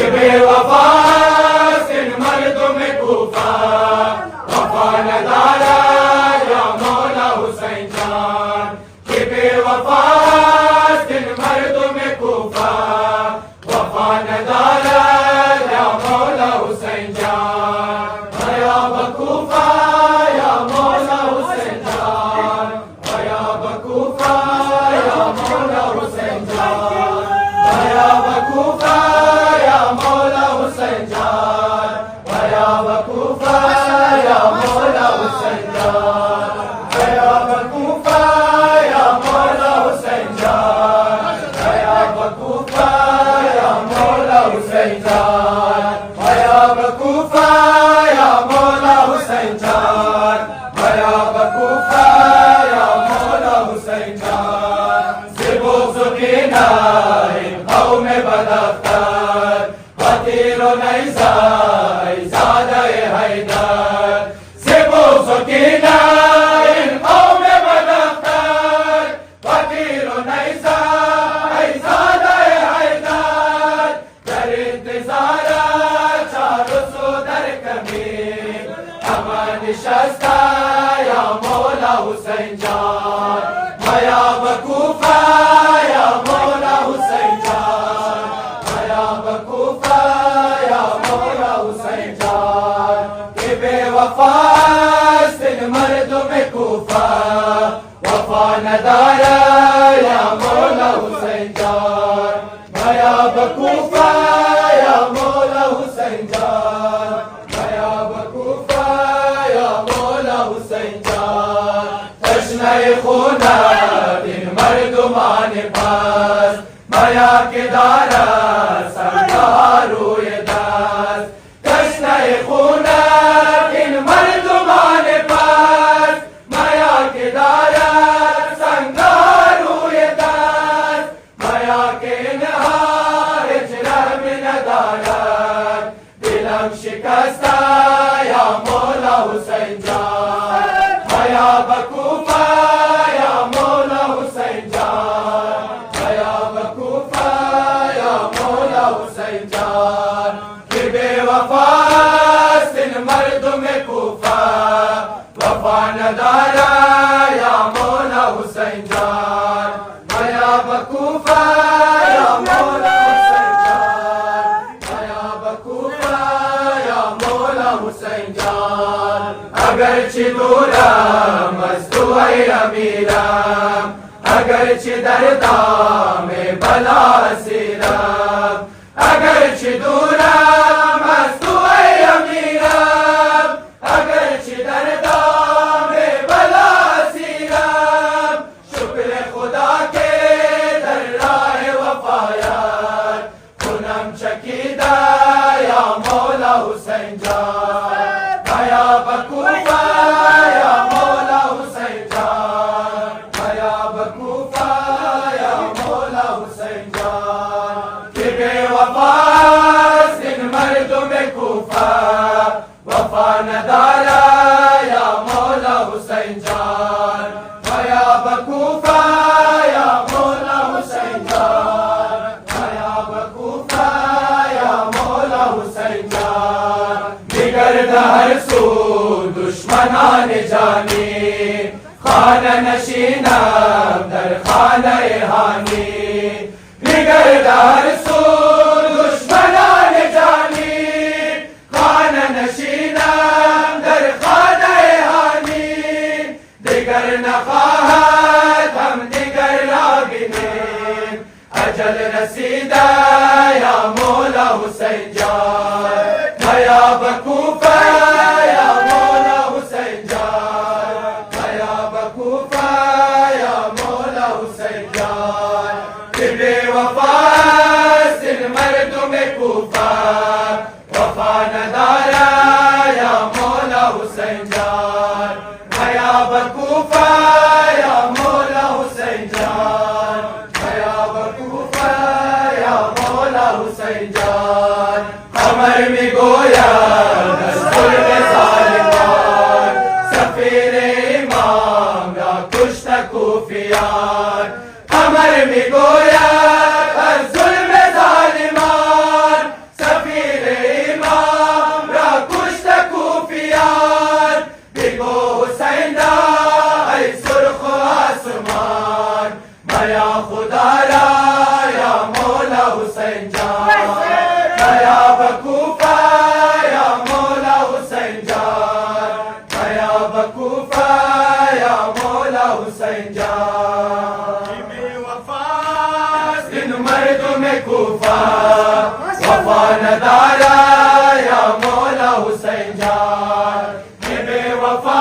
कि बेवफा सिन मर्दों में कूफा वफा नदारा या मौला हुसैन जान कि बेवफा सिन मर्दों में कूफा वफा नदारा या मौला हुसैन जान भया बकूफा या मौला हुसैन जान भया बकूफा या मौला हुसैन जान भया बकूफा या मौला हुसैन जान भया बकूफा या मौला हुसैन जान भया बकूफा या मौला हुसैन जान भया बकूफा या मौला हुसैन जान भया बकूफा या मौला हुसैन जान भया बकूफा या मौला हुसैन जान सिबो सुकीना कौम बदफ्तर फकीरो नैसा ज़ादे हैदर सिबो सुकीना कौम बदफ्तर फकीरो नैसा ज़ादे हैदर कर इंतज़ार चारो सोदर कमीर अमन निशस्ता या मौला हुसैन जान भया बकूफा या मौला हुसैन जान भया बकूफा या मौला हुसैन जान कि बेवफा सिन मर्दों में कूफा वफा नदारा या मौला हुसैन जान भया बकूफा या मौला हुसैन जान भया बकूफा या मौला हुसैन जान तश्नाए खूना दिन मर्दुमान पास भया के दारा सरकारो ये दास तश्नाए खूना दिन मर्दुमान पास भया के दारा संगारो ये दास भया के नहार हिजरत में नदारत दिलम शिकस्ता या मौला हुसैन जान भया बकूफा या मौला हुसैन जान भया बकूफा या मौला हुसैन जान कि बेवफा सिन मर्दों में कूफा वफा नदारा या मौला हुसैन जान भया बकूफा या मौला हुसैन जान भया बकूफा या मौला हुसैन जान अगरचे दूरा मस्तूए अमीरा अगरचे दर्दा में बला सिरा अगरचे दूरा मस्तूए अमीरा अगरचे दर्दा में बला सिरा शुक्र खुदा के दर्राए वफायात पूनम चकीदा या मौला हुसैन जान भया बकूफा या मौला हुसैन जान भया बकूफा या मौला हुसैन जान कि बेवफा सिन मर्दों में कूफा वफा नदारा या मौला हुसैन जान भया बकूफा या मौला हुसैन जान भया बकूफा या मौला हुसैन जान बिगड़ हर सू दुश्मनान जाने खाना नशीना दर खाना हानी बिगड़ हर सू दुश्मनान जाने खाना नशीना दर खाना हानी दिगर नफाहत हम दिगर लागिने अजल रसीदा या मौला हुसैन जान भया बकूफा या मौला हुसैन जान भया बकूफा या मौला हुसैन जान कि बेवफा सिन मर्दों में कूफा वफा नदारा या मौला हुसैन जान भया बकूफा या मौला हुसैन जान भया बकूफा या मौला हुसैन जान कमर में गोया दस्तूर में सालिमान सफीर इमाम या कुश्त कूफियान कमर में गोया जुल्म जालिमान खयाब कूफा या मौला हुसैन जान, खयाब कूफा या मौला हुसैन जान। इन मर्दों में कूफा वफा नदारा या मौला हुसैन जान, ये बेवफा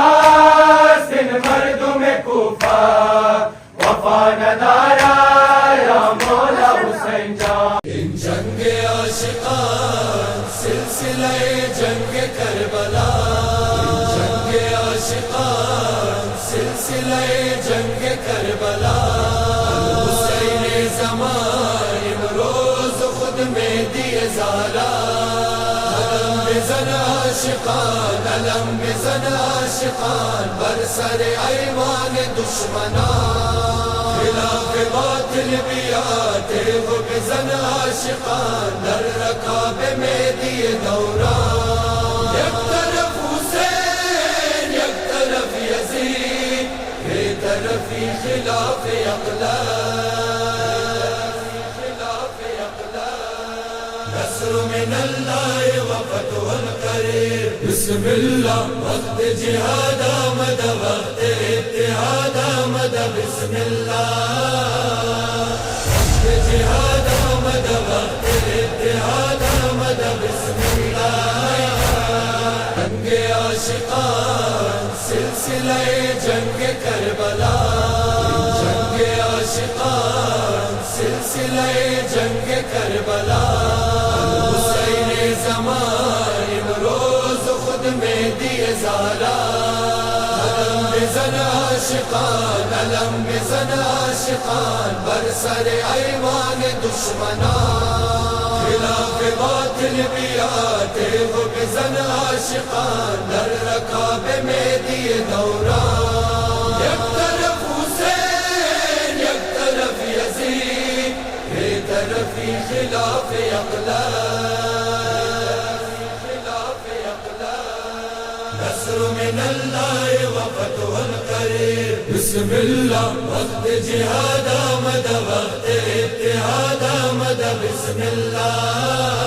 इन मर्दों में कूफा वफा नदारा या मौला हुसैन जान। इन जंगे आशिकान सिलसिले जंगे करबला, जंगे आशिकान सिलसिले जंगे करबला, हुसैन ज़मान इमरोज खुद में दिए ज़ारा, अलम बिज़न आशिकान, अलम बिज़न आशिकान, बरसर ऐवान दुश्मना, खिलाफ बातिल बियाते वो बिज़न आशिकान, दर रकाबे में दिए दौरा, एक तरफ हुसैन एक तरफ यज़ीद, ये तरफी खिलाफ अक़लाब, खिलाफ अक़लाब, नस्र मिनल्लाह व फ़तहुल क़रीब, बिस्मिल्लाह वक्त जिहाद आमद, वक्त इत्तिहाद आमद, बिस्मिल्लाह वक्त जिहाद आमद, वक्त इत्तिहाद आमद, बिस्मिल्लाह। जंगे आशिकान सिलसिले जंगे करबला, जंगे आशिकान सिलसिले जंगे करबला, हुसैन ज़मान इमरोज खुद में दिए ज़ारा, अलम बिज़न आशिकान, अलम बिज़न आशिकान, बरसर ऐवान दुश्मना, खिलाफ बातिल बियाते वो बिज़न आशिकान, दर रकाबे में दिए दौरा, एक तरफ हुसैन एक तरफ यज़ीद, ये तरफी खिलाफ अक़लाब, खिलाफ अक़लाब, नस्र मिनल्लाह व फ़तहुल क़रीब, बिस्मिल्लाह वक्त जिहाद आमद, वक्त इत्तिहाद आमद, बिस्मिल्लाह